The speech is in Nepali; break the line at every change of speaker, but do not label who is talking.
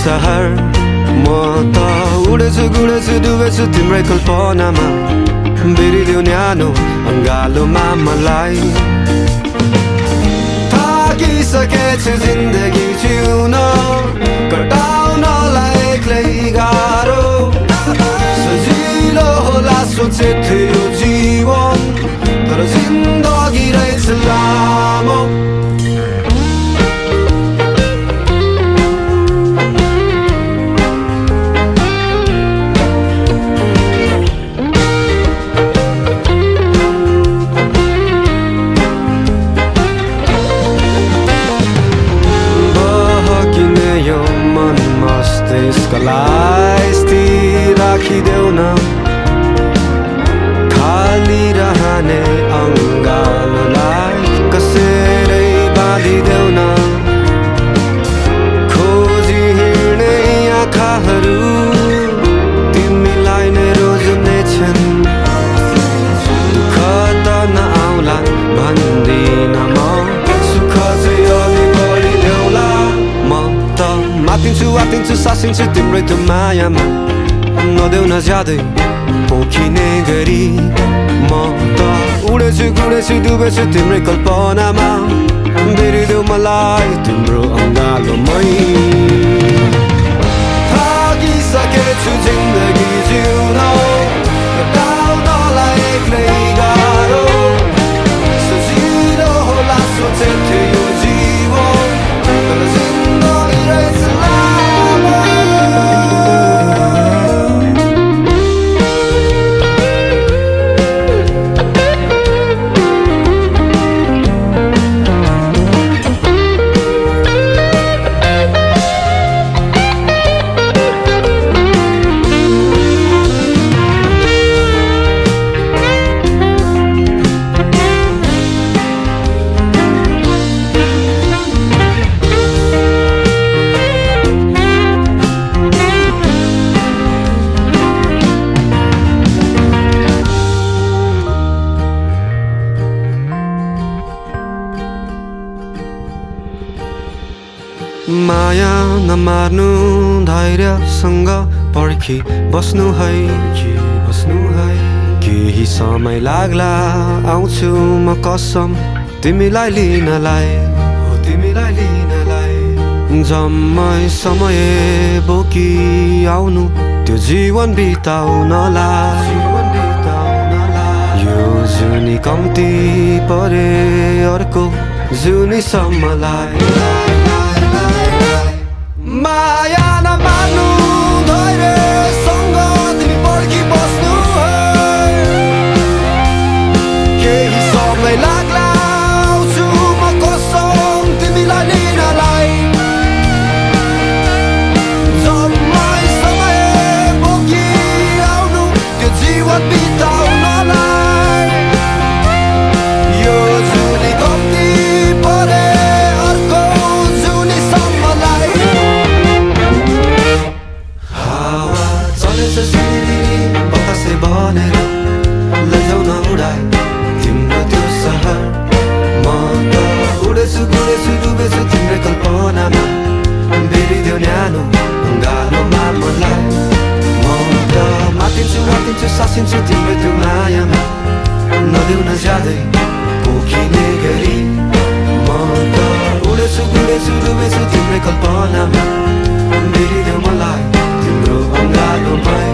सहर म त उडेछु गुडेछु डुबेछु तिम्रै कल्पनामा बिरिदेऊ न्यानो अङ्गालोमा मलाई थाकिसकेछु जिन्दगी जिउन कटाउनलाई एक्लै गाह्रो सजिलो होला सोचे थियो जीवन तर जिन्दगी रहेछ लामो मस्तिष्कलाई स्थिर राखिदेऊ न खाली रहने अङ्गालोलाई कसैले बाँधिदेऊ न खोजी हिँड्ने आँखाहरू तिमीलाई नै रोज्नेछन् दुःख त नआउला भन्दिन म सुख चाहिँ अलि बढिदेऊला म त आतिन्छु सासिन्छु तिम्रै त्यो मायामा नदेऊ न ज्यादै पोखिने गरी म त उडेछु गुडेछु डुबेछु तिम्रै कल्पनामा बिरिदेऊ मलाई तिम्रो अङ्गालोमै थाकिसकेछु जिन्दगी जिउन कटाउनलाई एक्लै गाह्रो सजिलो होला सोचे थियो जीवन तर जिन्दगी रहेछ माया नमार्नु धैर्यसँग पर्खी बस्नु है केही समय लाग्ला आउँछु म कसम तिमीलाई लिनलाई जम्मै समय बोकी आउनु त्यो जीवन बिताउनलाई यो जुनी कम्ती परे अर्को जुनीसम्मलाई माया नमार्नु धैर्यसँग तिमी पर्खी बस्नु केही समय लाग्ला आउँछु म कसम तिमीलाई लिनलाई जम्मै समय बोकी आउनु त्यो जीवन बिताउनलाई यो जुनी कम्ती परे अर्को जुनीसम्मलाई बतासे भनेर लैजाउ न उडाए तिम्रो त्यो सहर म त उडेछु गुडेछु डुबेछु तिम्रै कल्पनामा बिरिदेऊ न्यानो अङ्गालोमा मलाई म त आतिन्छु सासिन्छु तिम्रै त्यो मायामा नदेऊ न ज्यादै पोखिने गरी म त उडेछु गुडेछु डुबेछु तिम्रै कल्पनामा बिरिदेऊ मलाई तिम्रो अङ्गालोमै